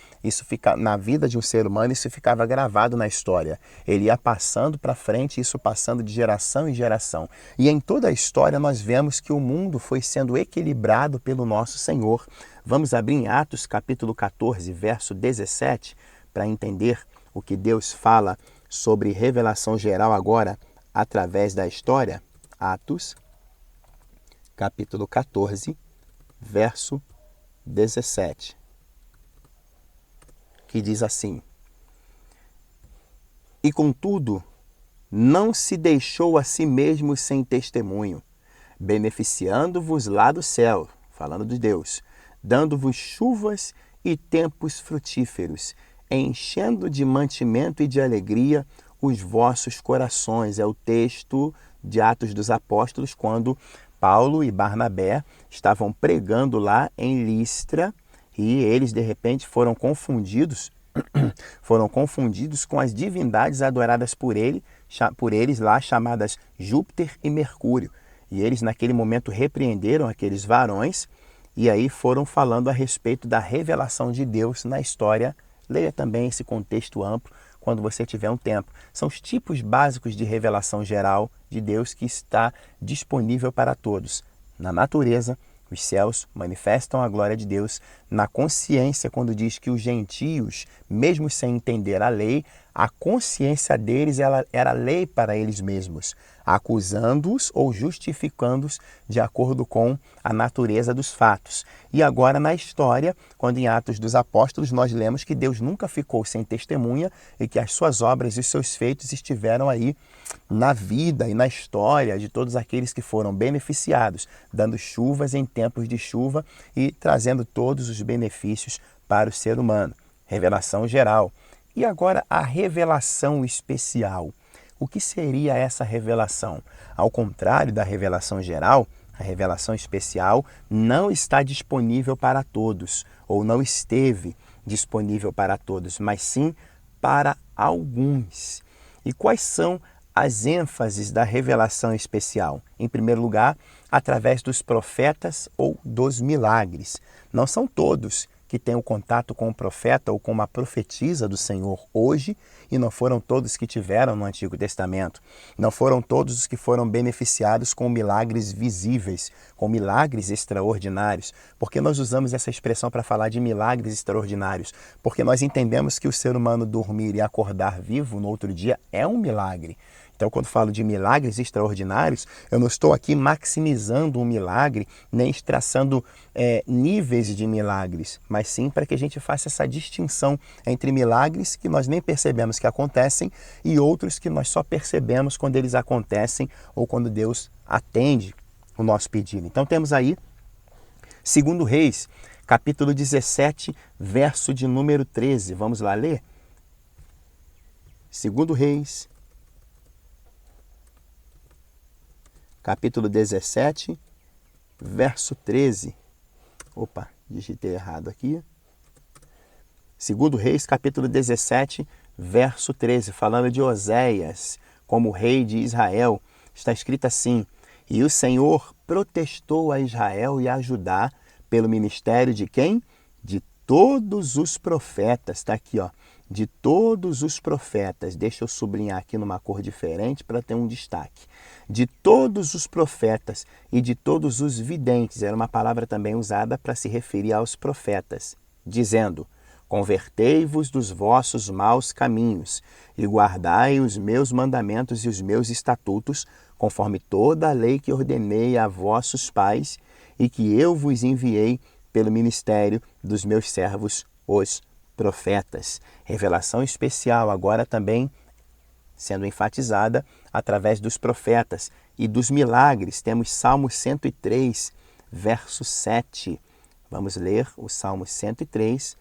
na vida de um ser humano, isso ficava gravado na história. Ele ia passando para frente, isso passando de geração em geração. E em toda a história nós vemos que o mundo foi sendo equilibrado pelo nosso Senhor. Vamos abrir em Atos capítulo 14, verso 17, para entender o que Deus fala sobre revelação geral agora através da história. Atos capítulo 14, verso 17, que diz assim: E contudo, não se deixou a si mesmo sem testemunho, beneficiando-vos lá do céu, falando de Deus, dando-vos chuvas e tempos frutíferos, enchendo de mantimento e de alegria os vossos corações. É o texto de Atos dos Apóstolos, quando Paulo e Barnabé estavam pregando lá em Listra e eles de repente foram confundidos com as divindades adoradas por eles lá, chamadas Júpiter e Mercúrio. E eles naquele momento repreenderam aqueles varões e aí foram falando a respeito da revelação de Deus na história. Leia também esse contexto amplo quando você tiver um tempo. São os tipos básicos de revelação geral de Deus que está disponível para todos. Na natureza, os céus manifestam a glória de Deus. Na consciência, quando diz que os gentios, mesmo sem entender a lei, a consciência deles era lei para eles mesmos, acusando-os ou justificando-os de acordo com a natureza dos fatos. E agora na história, quando em Atos dos Apóstolos nós lemos que Deus nunca ficou sem testemunha e que as suas obras e os seus feitos estiveram aí na vida e na história de todos aqueles que foram beneficiados, dando chuvas em tempos de chuva e trazendo todos os benefícios para o ser humano. Revelação geral. E agora a revelação especial. O que seria essa revelação? Ao contrário da revelação geral, a revelação especial não está disponível para todos, ou não esteve disponível para todos, mas sim para alguns. E quais são as ênfases da revelação especial? Em primeiro lugar, através dos profetas ou dos milagres. Não são todos que têm o contato com o profeta ou com uma profetisa do Senhor hoje, e não foram todos que tiveram no Antigo Testamento. Não foram todos os que foram beneficiados com milagres visíveis, com milagres extraordinários. Por que nós usamos essa expressão para falar de milagres extraordinários? Porque nós entendemos que o ser humano dormir e acordar vivo no outro dia é um milagre. Então, quando falo de milagres extraordinários, eu não estou aqui maximizando um milagre, nem traçando níveis de milagres, mas sim para que a gente faça essa distinção entre milagres que nós nem percebemos que acontecem e outros que nós só percebemos quando eles acontecem ou quando Deus atende o nosso pedido. Então, temos aí 2 Reis, capítulo 17, verso de número 13. Vamos lá ler? 2 Reis, capítulo 17, verso 13. Opa, digitei errado aqui. 2 Reis, capítulo 17, verso 13, falando de Oséias como rei de Israel. Está escrito assim: E o Senhor protestou a Israel e a Judá pelo ministério de quem? De todos os profetas. Está aqui, ó. De todos os profetas. Deixa eu sublinhar aqui numa cor diferente para ter um destaque. De todos os profetas e de todos os videntes. Era uma palavra também usada para se referir aos profetas, dizendo: Convertei-vos dos vossos maus caminhos e guardai os meus mandamentos e os meus estatutos, conforme toda a lei que ordenei a vossos pais e que eu vos enviei pelo ministério dos meus servos, os profetas. Revelação especial agora também sendo enfatizada através dos profetas e dos milagres. Temos Salmo 103, verso 7. Vamos ler o Salmo 103,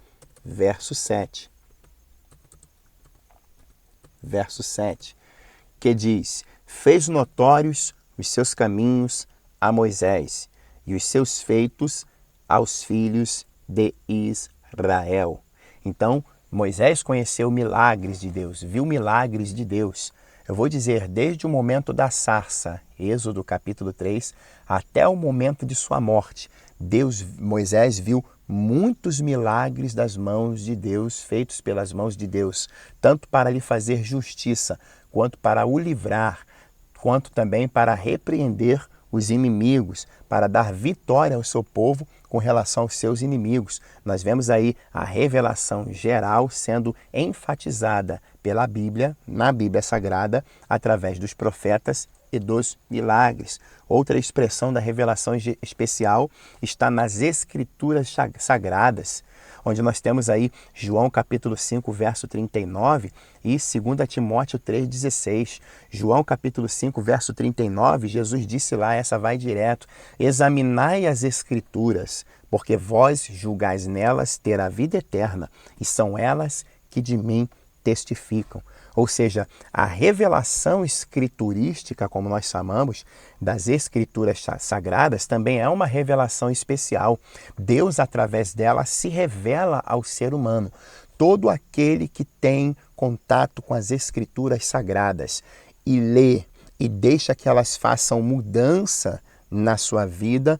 verso 7. Verso 7, que diz: Fez notórios os seus caminhos a Moisés e os seus feitos aos filhos de Israel. Então, Moisés conheceu milagres de Deus, viu milagres de Deus. Eu vou dizer, desde o momento da sarça, Êxodo capítulo 3, até o momento de sua morte, Moisés viu muitos milagres das mãos de Deus, feitos pelas mãos de Deus, tanto para lhe fazer justiça, quanto para o livrar, quanto também para repreender os inimigos, para dar vitória ao seu povo com relação aos seus inimigos. Nós vemos aí a revelação geral sendo enfatizada pela Bíblia, na Bíblia Sagrada, através dos profetas e dos milagres. Outra expressão da revelação especial está nas Escrituras Sagradas, onde nós temos aí João capítulo 5, verso 39 e 2 Timóteo 3,16. João capítulo 5, verso 39, Jesus disse lá, essa vai direto: examinai as Escrituras, porque vós julgais nelas ter a vida eterna, e são elas que de mim testificam. Ou seja, a revelação escriturística, como nós chamamos, das Escrituras Sagradas, também é uma revelação especial. Deus, através dela, se revela ao ser humano. Todo aquele que tem contato com as Escrituras Sagradas e lê e deixa que elas façam mudança na sua vida,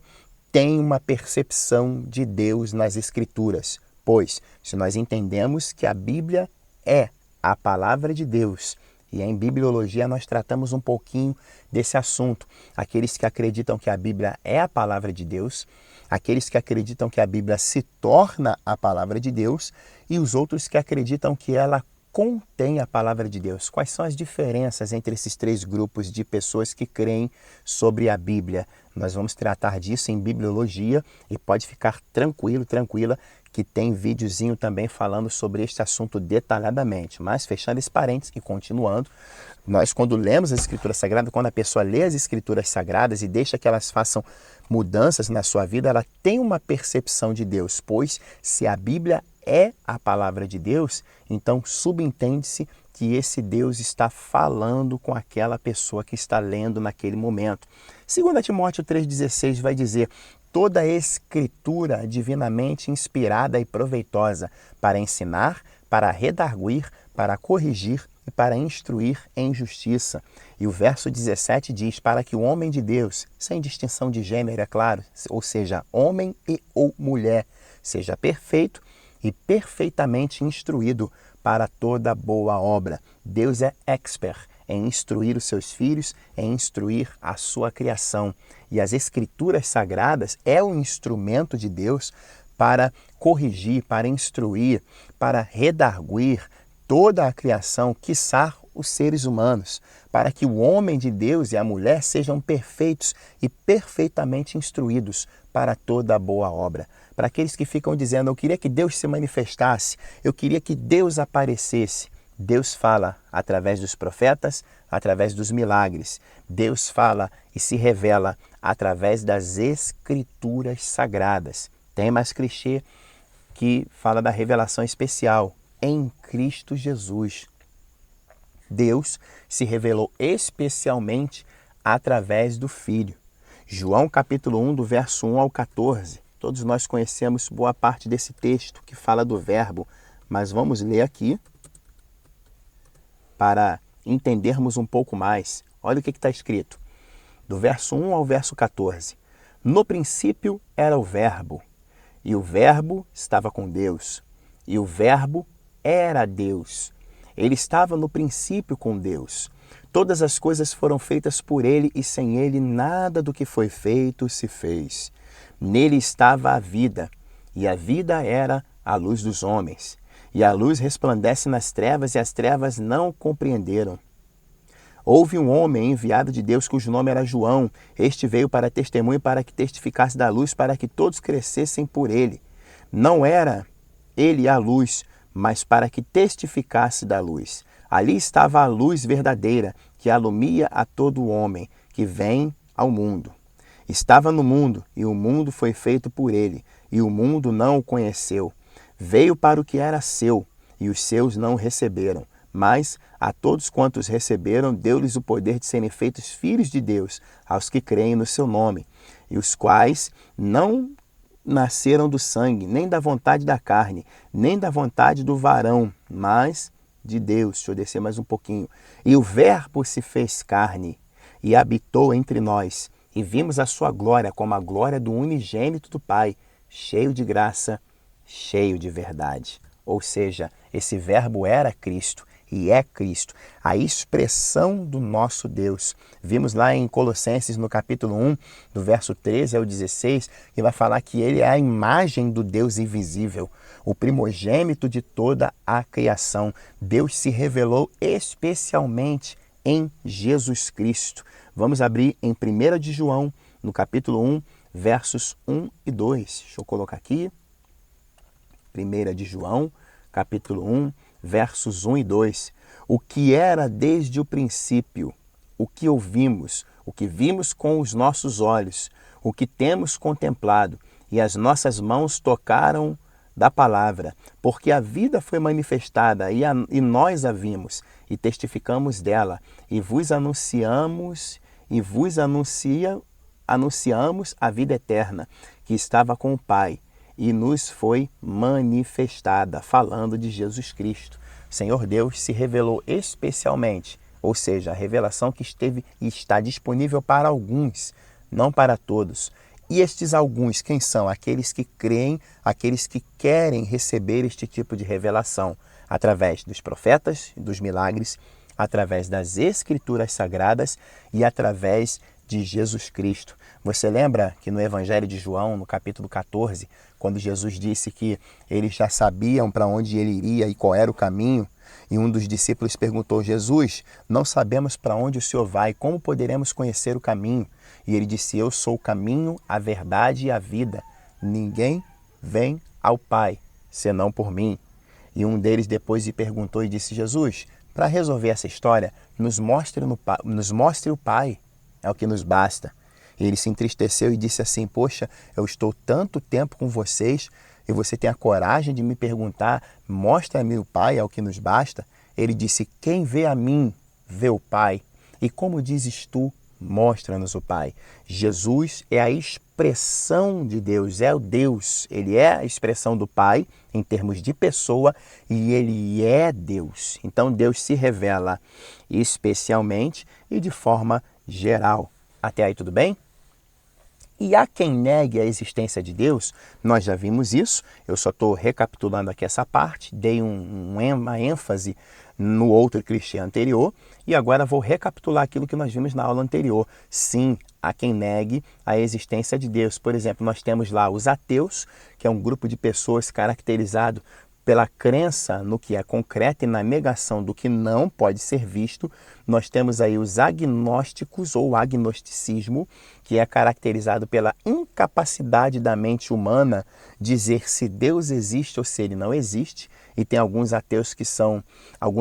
tem uma percepção de Deus nas Escrituras. Pois, se nós entendemos que a Bíblia é a palavra de Deus, e em bibliologia nós tratamos um pouquinho desse assunto. Aqueles que acreditam que a Bíblia é a palavra de Deus, aqueles que acreditam que a Bíblia se torna a palavra de Deus e os outros que acreditam que ela contém a palavra de Deus. Quais são as diferenças entre esses três grupos de pessoas que creem sobre a Bíblia? Nós vamos tratar disso em bibliologia e pode ficar tranquilo, tranquila, que tem videozinho também falando sobre este assunto detalhadamente. Mas fechando esse parênteses e continuando, nós quando lemos as Escrituras Sagradas, quando a pessoa lê as Escrituras Sagradas e deixa que elas façam mudanças na sua vida, ela tem uma percepção de Deus, pois se a Bíblia é a palavra de Deus, então subentende-se que esse Deus está falando com aquela pessoa que está lendo naquele momento. 2 Timóteo 3,16 vai dizer: toda a Escritura divinamente inspirada e proveitosa para ensinar, para redarguir, para corrigir e para instruir em justiça. E o verso 17 diz: para que o homem de Deus, sem distinção de gênero, é claro, ou seja, homem e ou mulher, seja perfeito e perfeitamente instruído para toda boa obra. Deus é expert em instruir os seus filhos, em instruir a sua criação. E as Escrituras Sagradas é o instrumento de Deus para corrigir, para instruir, para redarguir toda a criação, quiçá os seres humanos, para que o homem de Deus e a mulher sejam perfeitos e perfeitamente instruídos para toda a boa obra. Para aqueles que ficam dizendo: eu queria que Deus se manifestasse, eu queria que Deus aparecesse. Deus fala através dos profetas, através dos milagres. Deus fala e se revela através das Escrituras Sagradas. Tem mais clichê que fala da revelação especial em Cristo Jesus. Deus se revelou especialmente através do Filho. João capítulo 1, do verso 1 ao 14. Todos nós conhecemos boa parte desse texto que fala do verbo, mas vamos ler aqui para entendermos um pouco mais. Olha o que está escrito, do verso 1 ao verso 14. No princípio era o verbo, e o verbo estava com Deus, e o verbo era Deus. Ele estava no princípio com Deus. Todas as coisas foram feitas por ele, e sem ele nada do que foi feito se fez. Nele estava a vida, e a vida era a luz dos homens. E a luz resplandece nas trevas, e as trevas não compreenderam. Houve um homem enviado de Deus, cujo nome era João. Este veio para testemunho, para que testificasse da luz, para que todos crescessem por ele. Não era ele a luz, mas para que testificasse da luz. Ali estava a luz verdadeira, que alumia a todo homem que vem ao mundo. Estava no mundo, e o mundo foi feito por ele, e o mundo não o conheceu. Veio para o que era seu, e os seus não o receberam. Mas a todos quantos receberam, deu-lhes o poder de serem feitos filhos de Deus, aos que creem no seu nome, e os quais não nasceram do sangue, nem da vontade da carne, nem da vontade do varão, mas de Deus. Deixa eu descer mais um pouquinho. E o Verbo se fez carne e habitou entre nós. E vimos a sua glória como a glória do unigênito do Pai, cheio de graça, cheio de verdade. Ou seja, esse Verbo era Cristo e é Cristo, a expressão do nosso Deus. Vimos lá em Colossenses, no capítulo 1, do verso 13 ao 16, que vai falar que ele é a imagem do Deus invisível, o primogênito de toda a criação. Deus se revelou especialmente em Jesus Cristo. Vamos abrir em 1 de João, no capítulo 1, versos 1 e 2. Deixa eu colocar aqui. 1 de João, capítulo 1, versos 1 e 2. O que era desde o princípio, o que ouvimos, o que vimos com os nossos olhos, o que temos contemplado, e as nossas mãos tocaram da palavra, porque a vida foi manifestada e nós a vimos, e testificamos dela, e vos anunciamos a vida eterna, que estava com o Pai, e nos foi manifestada, falando de Jesus Cristo. O Senhor Deus se revelou especialmente, ou seja, a revelação que esteve e está disponível para alguns, não para todos. E estes alguns, quem são? Aqueles que creem, aqueles que querem receber este tipo de revelação, através dos profetas, dos milagres, através das Escrituras Sagradas e através de Jesus Cristo. Você lembra que no Evangelho de João, no capítulo 14, quando Jesus disse que eles já sabiam para onde ele iria e qual era o caminho, e um dos discípulos perguntou: Jesus, não sabemos para onde o Senhor vai, como poderemos conhecer o caminho? E ele disse: eu sou o caminho, a verdade e a vida. Ninguém vem ao Pai, senão por mim. E um deles depois lhe perguntou e disse: Jesus, para resolver essa história, nos mostre o Pai, é o que nos basta. E ele se entristeceu e disse assim: poxa, eu estou tanto tempo com vocês e você tem a coragem de me perguntar, mostra-me o Pai, é o que nos basta? Ele disse: quem vê a mim, vê o Pai. E como dizes tu, mostra-nos o Pai. Jesus é a expressão de Deus, é o Deus. Ele é a expressão do Pai em termos de pessoa e ele é Deus. Então Deus se revela especialmente e de forma geral. Até aí tudo bem? E há quem negue a existência de Deus, nós já vimos isso, eu só estou recapitulando aqui essa parte, dei uma ênfase no outro clichê anterior e agora vou recapitular aquilo que nós vimos na aula anterior. Sim, há quem negue a existência de Deus. Por exemplo, nós temos lá os ateus, que é um grupo de pessoas caracterizado pela crença no que é concreto e na negação do que não pode ser visto. Nós temos aí os agnósticos ou agnosticismo, que é caracterizado pela incapacidade da mente humana dizer se Deus existe ou se ele não existe. E tem alguns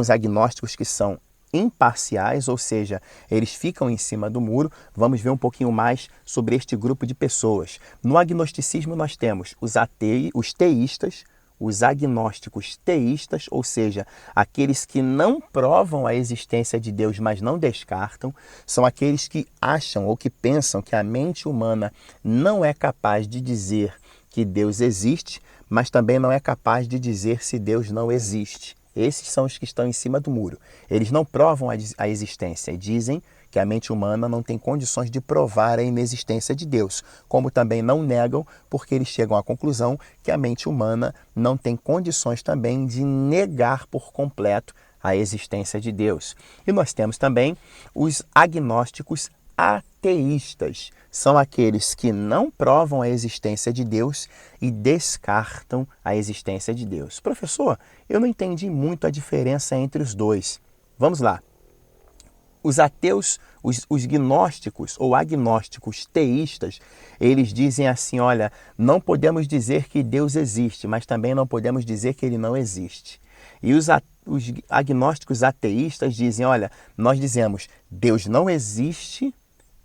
agnósticos que são imparciais, ou seja, eles ficam em cima do muro. Vamos ver um pouquinho mais sobre este grupo de pessoas. No agnosticismo nós temos os teístas, os agnósticos teístas, ou seja, aqueles que não provam a existência de Deus, mas não descartam, são aqueles que acham ou que pensam que a mente humana não é capaz de dizer que Deus existe, mas também não é capaz de dizer se Deus não existe. Esses são os que estão em cima do muro. Eles não provam a existência e dizem que a mente humana não tem condições de provar a inexistência de Deus, como também não negam, porque eles chegam à conclusão que a mente humana não tem condições também de negar por completo a existência de Deus. E nós temos também os agnósticos ateístas. São aqueles que não provam a existência de Deus e descartam a existência de Deus. Professor, eu não entendi muito a diferença entre os dois. Vamos lá. Os ateus, os gnósticos ou agnósticos teístas, eles dizem assim: olha, não podemos dizer que Deus existe, mas também não podemos dizer que ele não existe. E os agnósticos ateístas dizem: olha, nós dizemos Deus não existe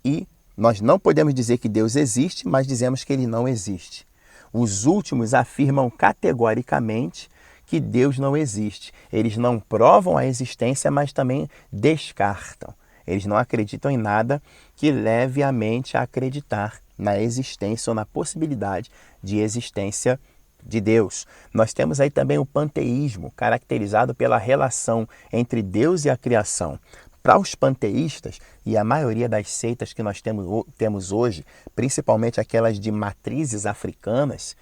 e nós não podemos dizer que Deus existe, mas dizemos que ele não existe. Os últimos afirmam categoricamente que Deus não existe. Eles não provam a existência, mas também descartam. Eles não acreditam em nada que leve a mente a acreditar na existência ou na possibilidade de existência de Deus. Nós temos aí também o panteísmo, caracterizado pela relação entre Deus e a criação. Para os panteístas, e a maioria das seitas que nós temos hoje, principalmente aquelas de matrizes africanas,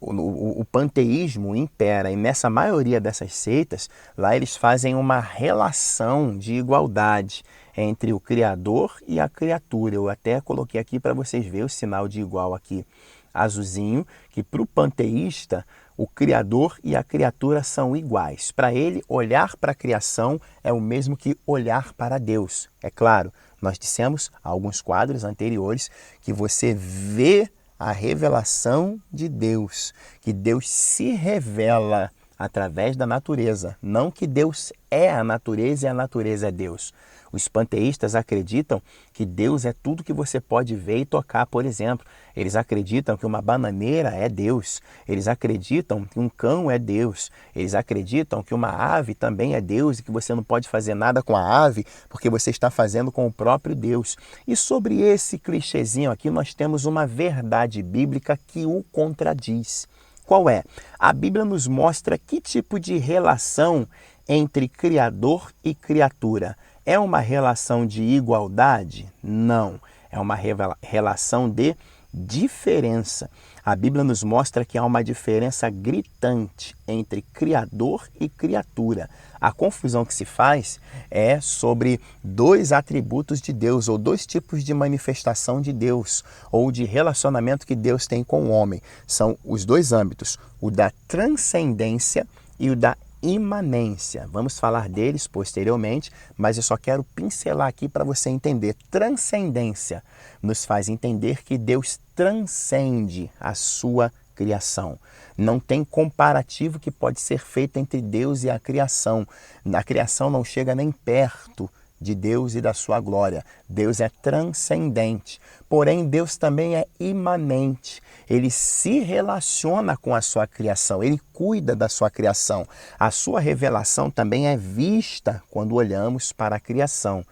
o panteísmo impera, e nessa maioria dessas seitas, lá eles fazem uma relação de igualdade entre o Criador e a criatura. Eu até coloquei aqui para vocês verem o sinal de igual aqui, azulzinho, que para o panteísta, o Criador e a criatura são iguais. Para ele, olhar para a criação é o mesmo que olhar para Deus. É claro, nós dissemos há alguns quadros anteriores que você vê a revelação de Deus, que Deus se revela através da natureza, não que Deus é a natureza e a natureza é Deus. Os panteístas acreditam que Deus é tudo que você pode ver e tocar, por exemplo. Eles acreditam que uma bananeira é Deus. Eles acreditam que um cão é Deus. Eles acreditam que uma ave também é Deus e que você não pode fazer nada com a ave porque você está fazendo com o próprio Deus. E sobre esse clichêzinho aqui, nós temos uma verdade bíblica que o contradiz. Qual é? A Bíblia nos mostra que tipo de relação entre Criador e criatura. É uma relação de igualdade? Não. É uma relação de diferença. A Bíblia nos mostra que há uma diferença gritante entre Criador e criatura. A confusão que se faz é sobre dois atributos de Deus, ou dois tipos de manifestação de Deus, ou de relacionamento que Deus tem com o homem. São os dois âmbitos, o da transcendência e o da imanência. Vamos falar deles posteriormente, mas eu só quero pincelar aqui para você entender. Transcendência nos faz entender que Deus transcende a sua criação. Não tem comparativo que pode ser feito entre Deus e a criação. A criação não chega nem perto de Deus e da sua glória. Deus é transcendente. Porém, Deus também é imanente. Ele se relaciona com a sua criação, ele cuida da sua criação. A sua revelação também é vista quando olhamos para a criação.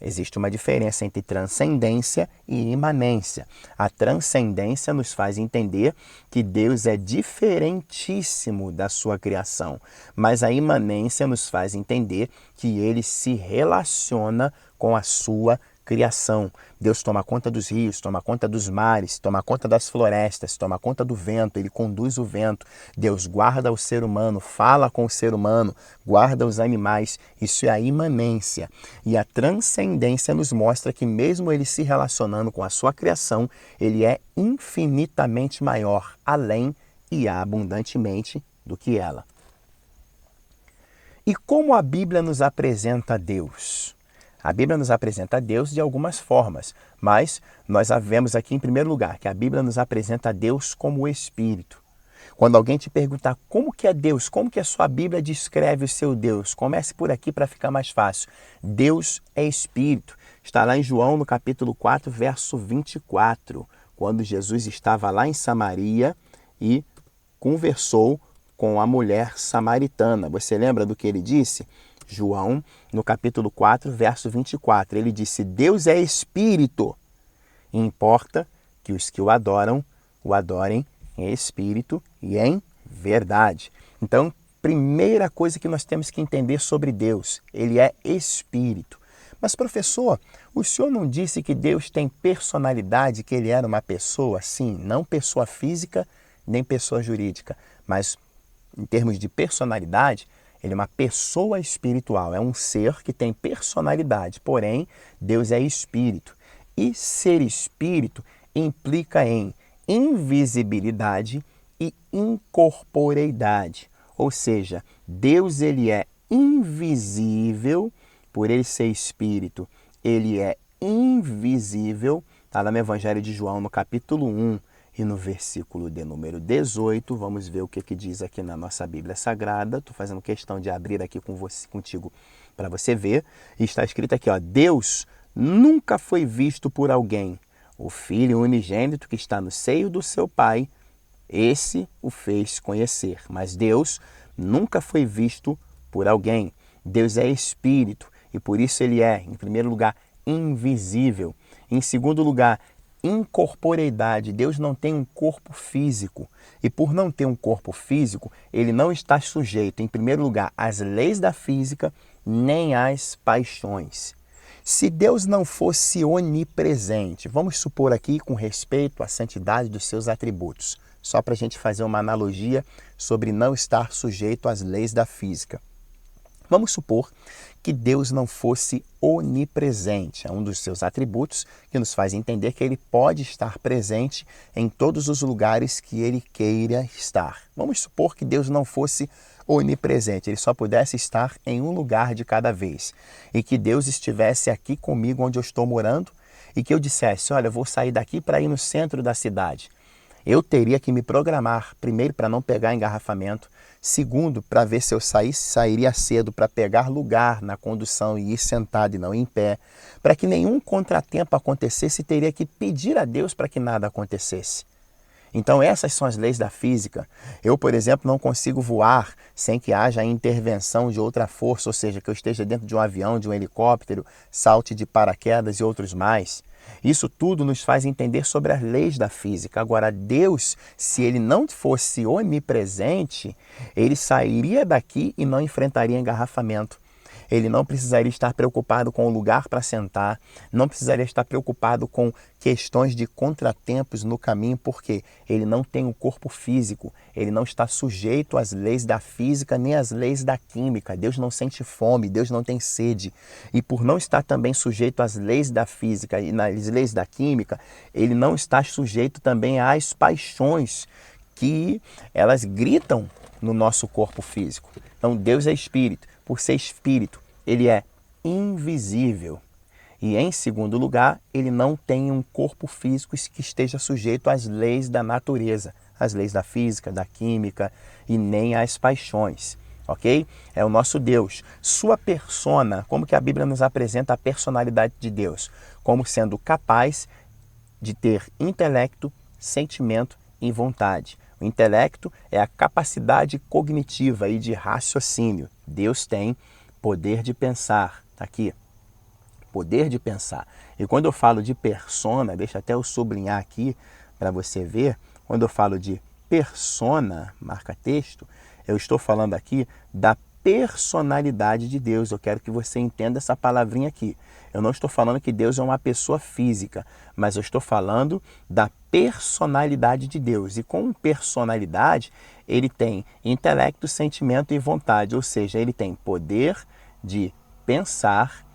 Existe uma diferença entre transcendência e imanência. A transcendência nos faz entender que Deus é diferentíssimo da sua criação, mas a imanência nos faz entender que ele se relaciona com a sua criação. Deus toma conta dos rios, toma conta dos mares, toma conta das florestas, toma conta do vento, ele conduz o vento. Deus guarda o ser humano, fala com o ser humano, guarda os animais. Isso é a imanência. E a transcendência nos mostra que mesmo ele se relacionando com a sua criação, ele é infinitamente maior, além e abundantemente do que ela. E como a Bíblia nos apresenta Deus? A Bíblia nos apresenta Deus de algumas formas, mas nós vemos aqui em primeiro lugar que a Bíblia nos apresenta Deus como Espírito. Quando alguém te perguntar como que é Deus, como que a sua Bíblia descreve o seu Deus, comece por aqui para ficar mais fácil. Deus é Espírito. Está lá em João, no capítulo 4, verso 24, quando Jesus estava lá em Samaria e conversou com a mulher samaritana. Você lembra do que ele disse? João, no capítulo 4, verso 24, ele disse: Deus é Espírito, e importa que os que o adorem em Espírito e em verdade. Então, primeira coisa que nós temos que entender sobre Deus, ele é Espírito. Mas, professor, o senhor não disse que Deus tem personalidade, que ele era uma pessoa? Sim, não pessoa física, nem pessoa jurídica, mas em termos de personalidade, ele é uma pessoa espiritual, é um ser que tem personalidade, porém, Deus é espírito. E ser espírito implica em invisibilidade e incorporeidade. Ou seja, Deus ele é invisível, por ele ser espírito, ele é invisível. Está lá no Evangelho de João, no capítulo 1. E no versículo de número 18, vamos ver o que diz aqui na nossa Bíblia Sagrada. Estou fazendo questão de abrir aqui contigo para você ver. E está escrito aqui, ó, Deus nunca foi visto por alguém. O Filho unigênito que está no seio do seu Pai, esse o fez conhecer. Mas Deus nunca foi visto por alguém. Deus é Espírito e por isso ele é, em primeiro lugar, invisível. Em segundo lugar, incorporeidade. Deus não tem um corpo físico. E por não ter um corpo físico, ele não está sujeito, em primeiro lugar, às leis da física, nem às paixões. Se Deus não fosse onipresente, vamos supor aqui com respeito à santidade dos seus atributos, só para a gente fazer uma analogia sobre não estar sujeito às leis da física. Vamos supor que Deus não fosse onipresente, é um dos seus atributos que nos faz entender que ele pode estar presente em todos os lugares que ele queira estar. Vamos supor que Deus não fosse onipresente, ele só pudesse estar em um lugar de cada vez e que Deus estivesse aqui comigo onde eu estou morando e que eu dissesse, olha, eu vou sair daqui para ir no centro da cidade. Eu teria que me programar, primeiro, para não pegar engarrafamento, segundo, para ver se eu sairia cedo para pegar lugar na condução e ir sentado e não em pé. Para que nenhum contratempo acontecesse, teria que pedir a Deus para que nada acontecesse. Então essas são as leis da física. Eu, por exemplo, não consigo voar sem que haja a intervenção de outra força, ou seja, que eu esteja dentro de um avião, de um helicóptero, salte de paraquedas e outros mais. Isso tudo nos faz entender sobre as leis da física. Agora, Deus, se ele não fosse onipresente, ele sairia daqui e não enfrentaria engarrafamento. Ele não precisaria estar preocupado com o lugar para sentar, não precisaria estar preocupado com questões de contratempos no caminho, porque ele não tem um corpo físico, ele não está sujeito às leis da física nem às leis da química. Deus não sente fome, Deus não tem sede. E por não estar também sujeito às leis da física e nas leis da química, ele não está sujeito também às paixões que elas gritam no nosso corpo físico. Então Deus é espírito. Por ser espírito, ele é invisível. E em segundo lugar, ele não tem um corpo físico que esteja sujeito às leis da natureza, às leis da física, da química e nem às paixões. Ok? É o nosso Deus. Sua persona, como que a Bíblia nos apresenta a personalidade de Deus? Como sendo capaz de ter intelecto, sentimento e vontade. O intelecto é a capacidade cognitiva e de raciocínio. Deus tem poder de pensar. Está aqui. Poder de pensar. E quando eu falo de persona, deixa até eu sublinhar aqui para você ver. Quando eu falo de persona, marca texto, eu estou falando aqui da personalidade de Deus. Eu quero que você entenda essa palavrinha aqui. Eu não estou falando que Deus é uma pessoa física, mas eu estou falando da personalidade de Deus. E com personalidade, ele tem intelecto, sentimento e vontade, ou seja, ele tem poder de pensar,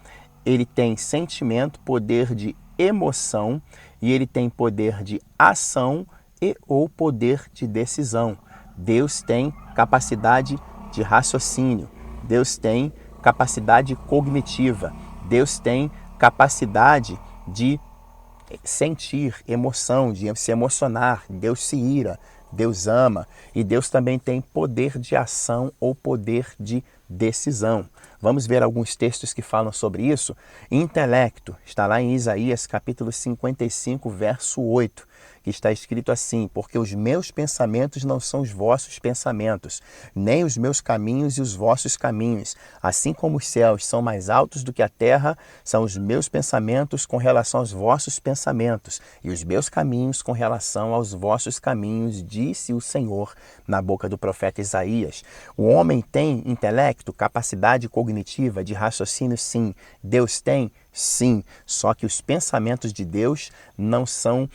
ele tem sentimento, poder de emoção e ele tem poder de ação e ou poder de decisão. Deus tem capacidade de raciocínio, Deus tem capacidade cognitiva, Deus tem capacidade de sentir emoção, de se emocionar, Deus se ira, Deus ama e Deus também tem poder de ação ou poder de decisão. Vamos ver alguns textos que falam sobre isso. Intelecto, está lá em Isaías capítulo 55, verso 8, que está escrito assim, porque os meus pensamentos não são os vossos pensamentos, nem os meus caminhos e os vossos caminhos. Assim como os céus são mais altos do que a terra, são os meus pensamentos com relação aos vossos pensamentos, e os meus caminhos com relação aos vossos caminhos, disse o Senhor na boca do profeta Isaías. O homem tem intelecto, capacidade cognitiva de raciocínio, sim. Deus tem? Sim, só que os pensamentos de Deus não são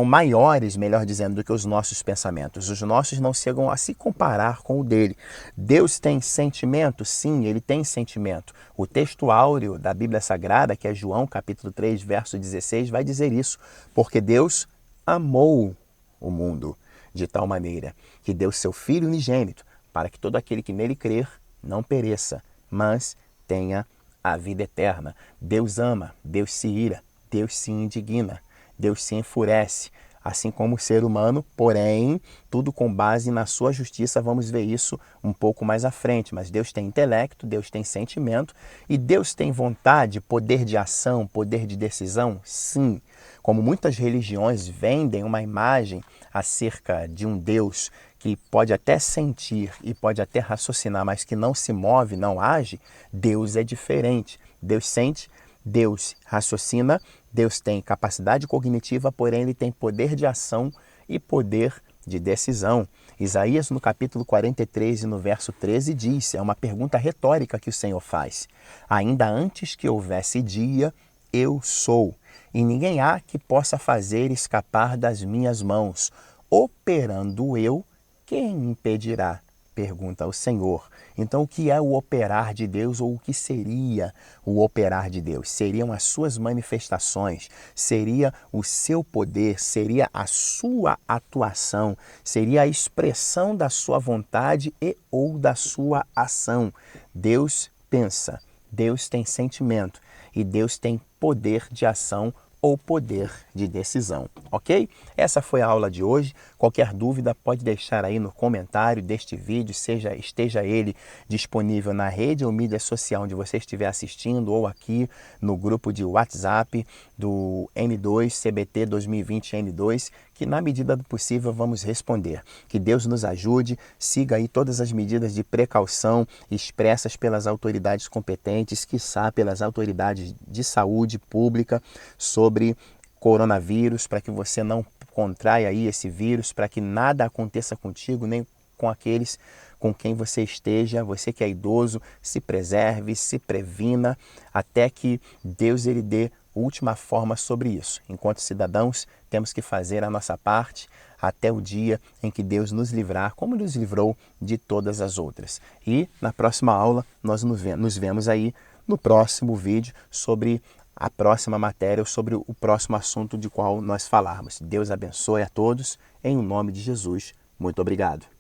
maiores, melhor dizendo, do que os nossos pensamentos. Os nossos não chegam a se comparar com o dele. Deus tem sentimento? Sim, ele tem sentimento. O texto áureo da Bíblia Sagrada, que é João capítulo 3, verso 16, vai dizer isso, porque Deus amou o mundo de tal maneira que deu seu Filho unigênito para que todo aquele que nele crer não pereça, mas tenha a vida eterna. Deus ama, Deus se ira, Deus se indigna, Deus se enfurece, assim como o ser humano, porém, tudo com base na sua justiça. Vamos ver isso um pouco mais à frente, mas Deus tem intelecto, Deus tem sentimento e Deus tem vontade, poder de ação, poder de decisão? Sim. Como muitas religiões vendem uma imagem acerca de um Deus que pode até sentir e pode até raciocinar, mas que não se move, não age, Deus é diferente. Deus sente, Deus raciocina, Deus tem capacidade cognitiva, porém ele tem poder de ação e poder de decisão. Isaías, no capítulo 43 e no verso 13, diz, é uma pergunta retórica que o Senhor faz: ainda antes que houvesse dia, eu sou, e ninguém há que possa fazer escapar das minhas mãos. Operando eu, quem impedirá? Pergunta o Senhor. Então, o que é o operar de Deus, ou o que seria o operar de Deus? Seriam as suas manifestações, seria o seu poder, seria a sua atuação, seria a expressão da sua vontade e ou da sua ação. Deus pensa, Deus tem sentimento e Deus tem poder de ação ou poder de decisão, ok? Essa foi a aula de hoje. Qualquer dúvida pode deixar aí no comentário deste vídeo, esteja ele disponível na rede ou mídia social onde você estiver assistindo, ou aqui no grupo de WhatsApp do M2 CBT 2020 N2, que na medida do possível vamos responder. Que Deus nos ajude, siga aí todas as medidas de precaução expressas pelas autoridades competentes, quiçá pelas autoridades de saúde pública, sobre coronavírus, para que você não contraia aí esse vírus, para que nada aconteça contigo, nem com aqueles com quem você esteja. Você que é idoso, se preserve, se previna, até que Deus ele dê última forma sobre isso. Enquanto cidadãos, temos que fazer a nossa parte até o dia em que Deus nos livrar, como nos livrou de todas as outras. E na próxima aula, nós nos vemos aí no próximo vídeo sobre a próxima matéria ou sobre o próximo assunto de qual nós falarmos. Deus abençoe a todos, em nome de Jesus. Muito obrigado.